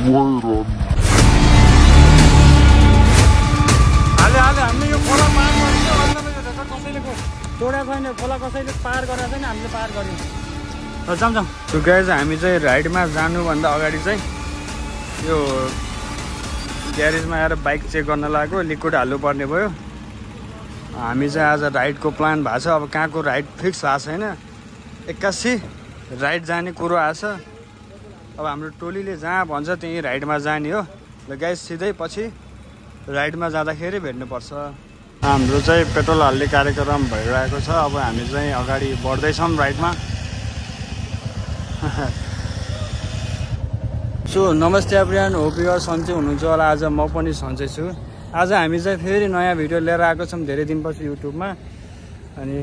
हाले हामीले यो खोला पार गरेको कसैले तोडेको छैन, खोला कसैले पार गरेको छैन, हामीले पार गर्यौँ। जाउँ जाउँ। सो गाइज हामी चाहिँ राइडमा जानुभन्दा अगाडि चाहिँ यो ग्यारेजमा आएर बाइक चेक गर्न लाग्यो, लिक्विड हाल्नुपर्ने भयो। हामी चाहिँ आज राइडको प्लान भएको छ। अब कहाँको राइड फिक्स भएको छैन, 81 राइड जाने कुरो आएछ। अब हाम्रो टोलीले जहाँ भन्छ त्यहीँ राइडमा जाने हो। ल गाइस सिधै पछि राइडमा जाँदाखेरि भेट्नुपर्छ। हाम्रो चाहिँ पेट्रोल हाल्ने कार्यक्रम भइरहेको छ। अब हामी चाहिँ अगाडि बढ्दैछौँ राइडमा। सो नमस्ते एभ्रिवान, होप यु आर सन्चै हुनुहुन्छ होला। आज म पनि सन्चै छु। आज हामी चाहिँ फेरि नयाँ भिडियो लिएर आएको छौँ धेरै दिनपछि युट्युबमा। अनि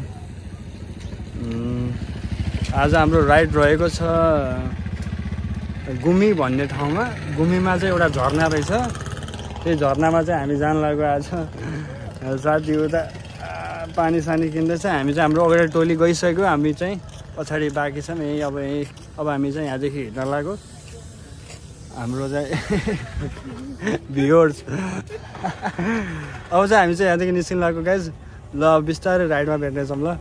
आज हाम्रो राइड रहेको छ गुमी भन्ने ठाउँमा। गुमीमा चाहिँ एउटा झरना रहेछ, त्यही झरनामा चाहिँ हामी जान लाग्यो आज। साथी उता पानी सानी किन्दैछ। हामी चाहिँ हाम्रो अगाडि टोली गइसक्यो, हामी चाहिँ पछाडि बाँकी छौँ। अब हामी चाहिँ यहाँदेखि हिँड्न लाग्यो। हाम्रो चाहिँ भ्युअर्स अब चाहिँ हामी चाहिँ यहाँदेखि निस्किन लाग्यो गाइज। ल बिस्तारै राइडमा भेट्नेछौँ ल।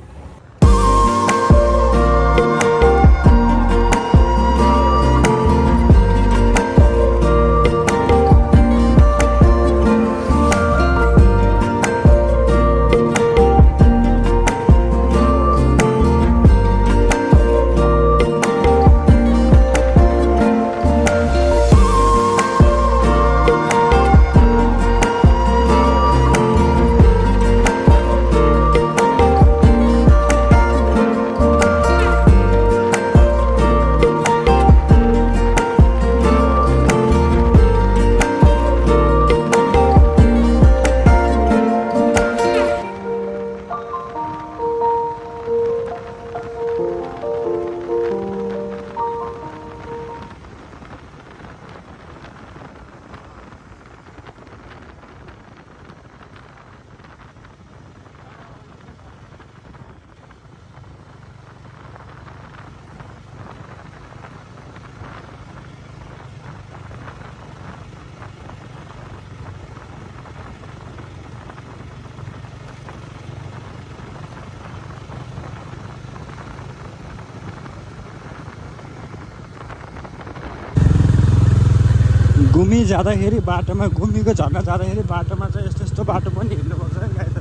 गुमी जाँदाखेरि बाटोमा, गुमीको झर्ना जाँदाखेरि बाटोमा चाहिँ यस्तो यस्तो बाटो पनि हिँड्नुपर्छ गाई त।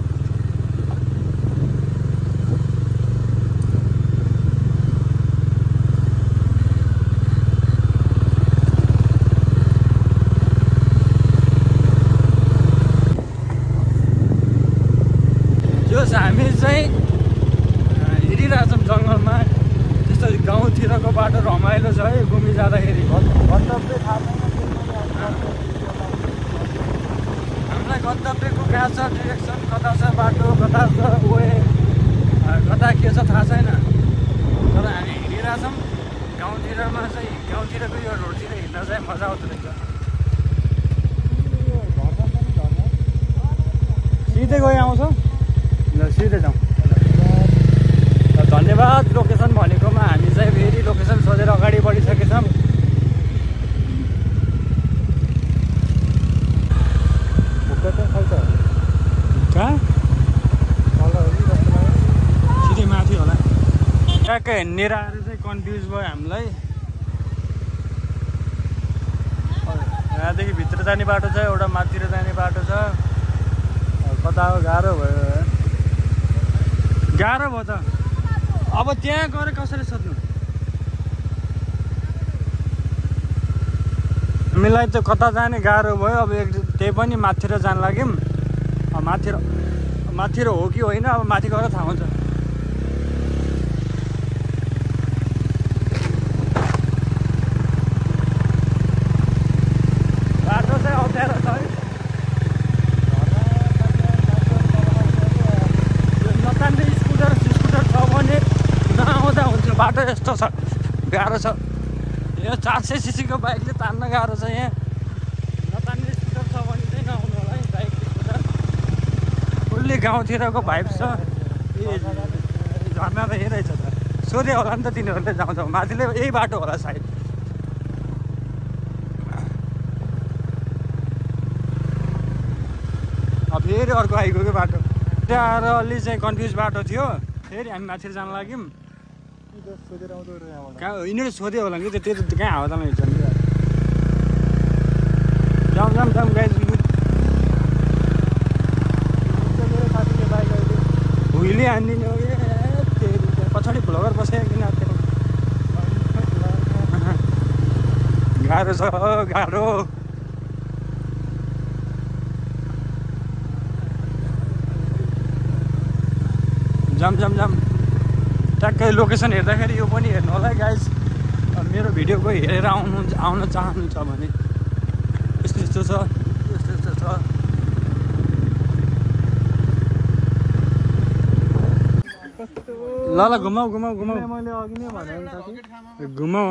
जो हामी चाहिँ हिँडिरहेछौँ जङ्गलमा। त्यस्तो गाउँतिरको बाटो रमाइलो छ है गुमी जाँदाखेरि। गन्तव्य थाहा छैन, हामीलाई गन्तव्यको कहाँ छ, डिरेक्सन कता छ, बाटो कता छ, वे कता के छ थाहा छैन। तर हामी हिँडिरहेछौँ गाउँतिरमा चाहिँ। गाउँतिरको यो रोडतिर हिँड्न चाहिँ मजा आउँदो रहेछ। सिधै गइ आउँछौँ ल, सिधै जाउँ। धन्यवाद लोकेसन भनेकोमा। हामी चाहिँ फेरि लोकेसन सोधेर अगाडि बढिसकेछौँ। सिधै माथि होला। ट्याक्कै हिँडेर आएर चाहिँ कन्फ्युज भयो हामीलाई। यहाँदेखि भित्र जाने बाटो छ, एउटा माथितिर जाने बाटो छ। कता हो, गाह्रो भयो, गाह्रो भयो त। अब त्यहाँ गएर कसरी सोध्नु? हामीलाई त कता जाने गाह्रो भयो। अब त्यही पनि माथितिर जान लाग्यौँ। माथितिर हो कि होइन, अब माथि गएर थाहा हुन्छ। बाटो चाहिँ अप्ठ्यारो छ है। नतान्ने स्कुटर छ भने नआउँदा हुन्छ। बाटो यस्तो छ, गाह्रो छ। यो 400 सीसीको बाइकले तान्न गाह्रो छ। यहाँ नतान्ने स्कुटर छ भने चाहिँ नआउनु होला है बाइक स्कुटर। फुल्ली गाउँतिरको भाइब छ। झर्ना त यही रहेछ त। सोधे होला नि त तिनीहरूले। जाउँ माथिले यही बाटो होला सायद। फेरि अर्को आइगयो क्या बाटो त्यहाँ आएर अलि चाहिँ कन्फ्युज बाटो थियो फेरि हामी माथि जान लाग्यौँ कहाँ यिनीहरू सोध्यो होला कि त्यो कहाँ हावातालमा हिँड्छ नि जाउँ जाउँ जाउँ गाइज हुइले हानिदिने हो कि पछाडि भ्लगर बसेको किन गाह्रो छ गाह्रो जाम जाम जाम ट्याक्कै लोकेसन हेर्दाखेरि यो पनि हेर्नु होला गाइज मेरो भिडियो कोही हेरेर आउन चाहनुहुन्छ भने यस्तो यस्तो छ यस्तो यस्तो छ ल ल घुमाऊ घुमाऊ घुमाऊ मैले अघि नै भनेको घुमाऊ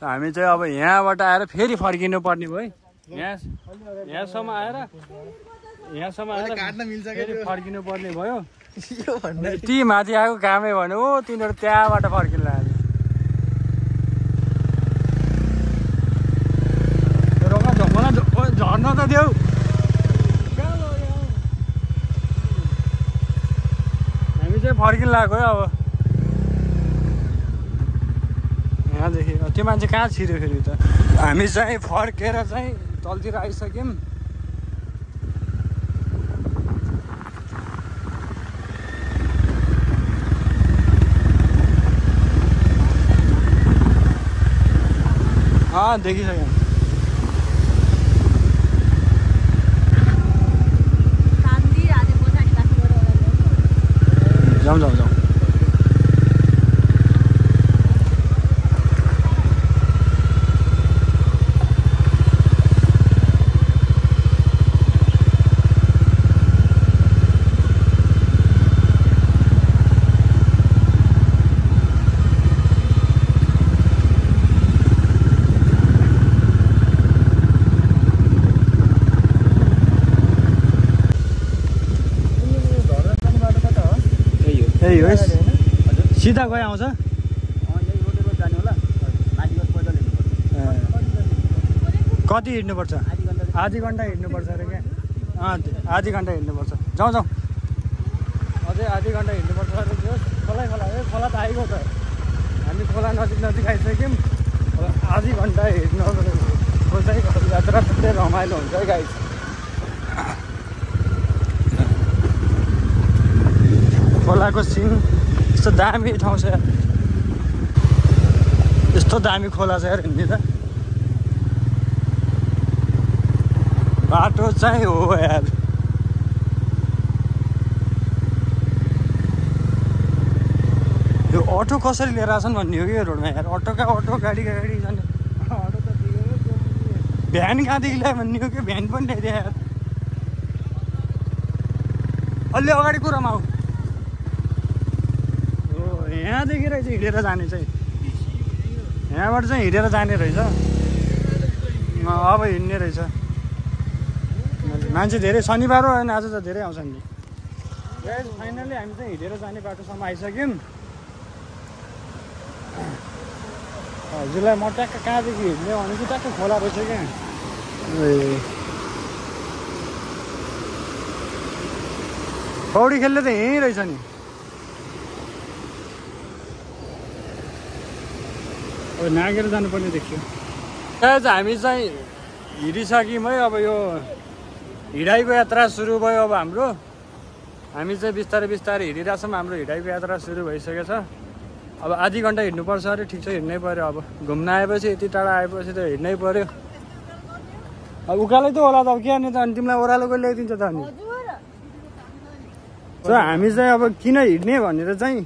हामी चाहिँ अब यहाँबाट आएर फेरि फर्किनु पर्ने भयो यहाँसम्म आएर फेरि फर्किनु पर्ने भयो ती माथि आएको कामै भन्यो हो तिनीहरू त्यहाँबाट फर्किनु लाग्यो झर्न त देऊ हामी चाहिँ फर्किनु लाग्यो है अब यहाँदेखि त्यो मान्छे कहाँ छिर्यो फेरि त हामी चाहिँ फर्केर चाहिँ तलतिर आइसक्यौँ देखिसक्यौँ जाउँ जाउँ जाउँ सिधा गए आउँछ कति हिँड्नुपर्छ आधी घन्टा हिँड्नुपर्छ अरे क्या आधी घन्टा हिँड्नुपर्छ जाउँ जाउँ अझै आधी घन्टा हिँड्नुपर्छ अरे त्यो खोला खोला त आइगयो त हामी खोला नजिक आइसक्यौँ आधी घन्टा हिँड्नु खोज्दै यात्रा थुप्रै रमाइलो हुन्छ है गाइस खोलाको सिन यस्तो दामी ठाउँ छ यार यस्तो दामी खोला छ यार हिँड्ने त बाटो चाहिँ हो यार यो अटो कसरी लिएर आछन् भन्ने हो कि यो रोडमा यार अटो गाडी जाने भ्यान कहाँदेखि ल्यायो भन्ने हो कि भ्यान पनि ल्याइदियो यार अलि अगाडि कुरामा आऊ यहाँदेखि रहेछ हिँडेर जाने चाहिँ यहाँबाट चाहिँ हिँडेर जाने रहेछ अब हिँड्ने रहेछ मान्छे धेरै शनिबार हो होइन आज त धेरै आउँछ नि फाइनली हामी चाहिँ हिँडेर जाने बाटोसम्म आइसक्यौँ हजुरलाई म ट्याक्क कहाँदेखि हिँड्ने भने चाहिँ ट्याक्क खोला रहेछ क्या पौडी खेल्ने त यहीँ रहेछ नि अब नागेर जानुपर्ने देखियो हामी चाहिँ हिँडिसक्यौँ है अब यो हिँडाइको यात्रा सुरु भयो अब हाम्रो हामी चाहिँ बिस्तारै हिँडिरहेछौँ हाम्रो हिँडाइको यात्रा सुरु भइसकेको छ अब आधी घन्टा हिँड्नुपर्छ अरे ठिक छ हिँड्नै पऱ्यो अब घुम्न आएपछि यति टाढा आएपछि त हिँड्नै पऱ्यो अब उकालै त होला त अब के गर्ने त अनि तिमीलाई ओह्रालोको ल्याइदिन्छ त अनि हामी चाहिँ अब किन हिँड्ने भनेर चाहिँ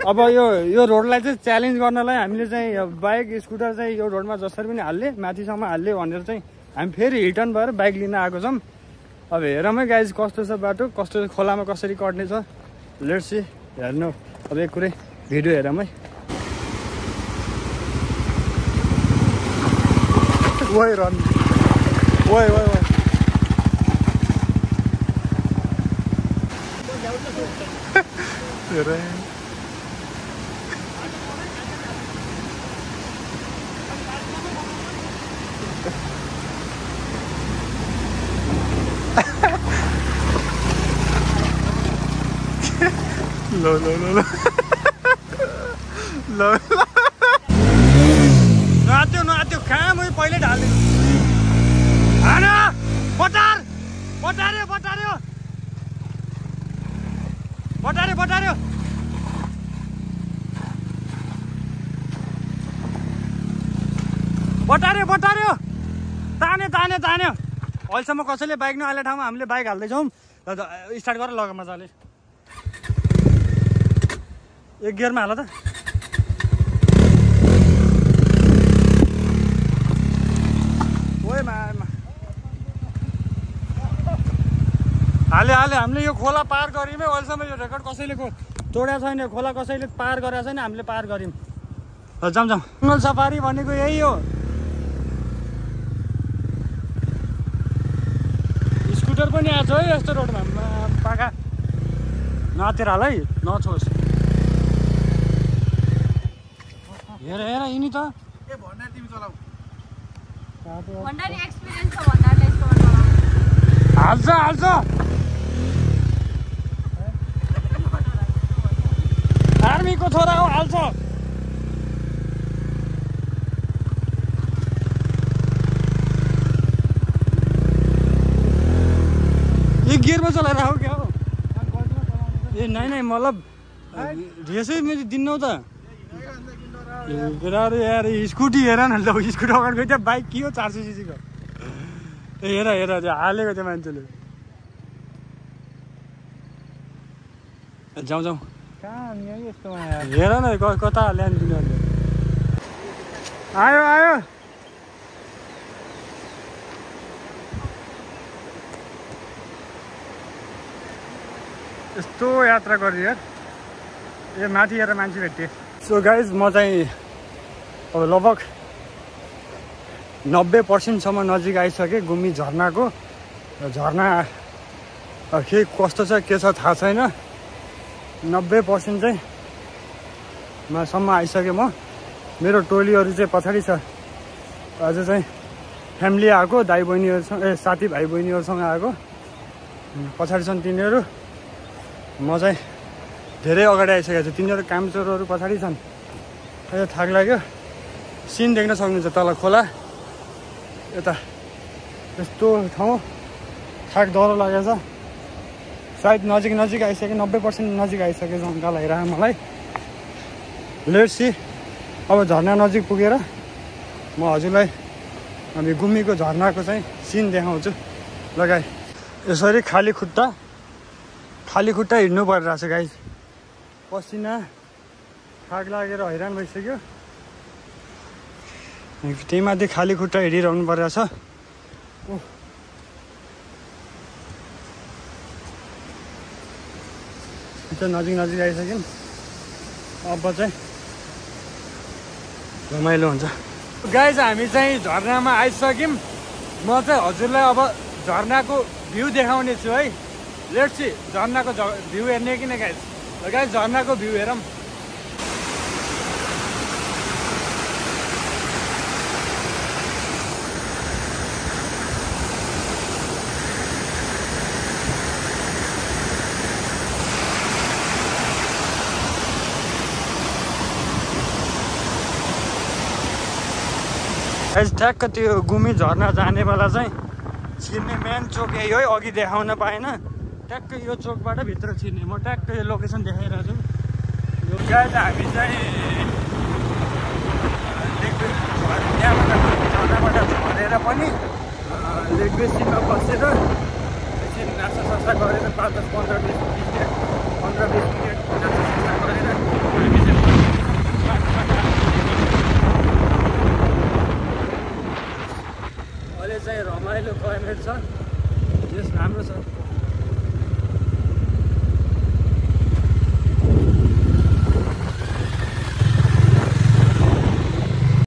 अब यो रोडलाई चाहिँ च्यालेन्ज गर्नलाई हामीले चाहिँ बाइक स्कुटर चाहिँ यो रोडमा जसरी पनि हाल्ने माथिसम्म हाल्ने भनेर चाहिँ हामी फेरि रिटर्न भएर बाइक लिन आएको छौँ अब हेरौँ है गाइज कस्तो छ बाटो कस्तो खोलामा कसरी कट्ने छ लेट्स सी हेर्नु अब एक कुरै भिडियो हेरौँ है ओइ रन ओइ ओइ ओइ ल ल ल ल ल नआत्यो कहाँ म पहिल्यै ढालिदिनु हान बटार्यो तान्यो अहिलेसम्म कसैले बाइक नहाल्ने ठाउँमा हामीले बाइक हाल्दैछौँ स्टार्ट गरेर लग मजाले एक गियरमा हाल त हाले हामीले यो खोला पार गऱ्यौँ है अहिलेसम्म यो रेकर्ड कसैले तोडेको छैन खोला कसैले पार गरेको छैन हामीले पार गऱ्यौँ जाउँ जङ्गल सफारी भनेको यही हो स्कुटर पनि आएको छ है यस्तो रोडमा पाका नतिर हाल है नछोस् हेर यिनी त हाल्छ आर्मीको छोरा हो हाल्छ एक गियरमा चलाएर हो क्या हो ए नै मतलब रेसै मैले दिन्नौ त यार स्कुटी हेर न ल स्कुटी अगाडि गयो त्यहाँ बाइक के हो 400 सीसीको ए हेर त्यो हालेको त्यो मान्छेले जाउँ कहाँ यस्तो हेर न कता ल्यान्ड दिनुहरूले आयो यस्तो यात्रा गरियो यार ए माथि हेरेर मान्छे भेटेँ सो गाइज म चाहिँ अब लगभग 90% सम्म नजिक आइसकेँ गुमी झरनाको झरना के कस्तो छ के छ थाहा छैन 90% चाहिँ सम्म आइसकेँ म मेरो टोलीहरू चाहिँ पछाडि छ अझ चाहिँ फ्यामिली आएको दाइ बहिनीहरूसँग साथी भाइ बहिनीहरूसँग आएको पछाडि छन् तिनीहरू म चाहिँ धेरै अगाडि आइसकेको छु तिनीहरू कामचोरहरू पछाडि छन् यो थाक लाग्यो सिन देख्न सक्नुहुन्छ तल खोला यता यस्तो ठाउँ थाक डह्रो लागेछ सायद नजिक आइसक्यो 90% नजिक आइसक्यो जङ्गा लागिरहेको मलाई लेट्स सी अब झरना नजिक पुगेर म हजुरलाई हामी गुमीको झरनाको चाहिँ सिन देखाउँछु लगाए यसरी खाली खुट्टा हिँड्नु परिरहेछ गाइस पसिना थाक लागेर हैरान भइसक्यो त्यही माथि खाली खुट्टा हिँडिरहनु परिरहेछ नजिक आइसक्यौँ अब चाहिँ रमाइलो हुन्छ गाइस हामी चाहिँ झरनामा आइसक्यौँ म चाहिँ हजुरलाई अब झरनाको भ्यू देखाउने छु है लेट्स सी झरनाको भ्यू हेर्ने कि न गाइस झरनाको भ्यू हेरौँ ठ्याक्क त्यो गुमी झरना जाने बेला चाहिँ छिर्ने मेन चोक यही हो अघि देखाउन पाएन ट्याक्क यो चोकबाट भित्र छिर्ने म ट्याक्क यो लोकेसन देखाइरहेको छु यो गाई त हामी चाहिँ झरनाबाट झरेर पनि लेक बेसीमा बसेर एकछिन नास्ता गरेर 5-10-15-20 मिनट नास्ता गरेर अहिले चाहिँ रमाइलो क्लाइमेट छ यस राम्रो छ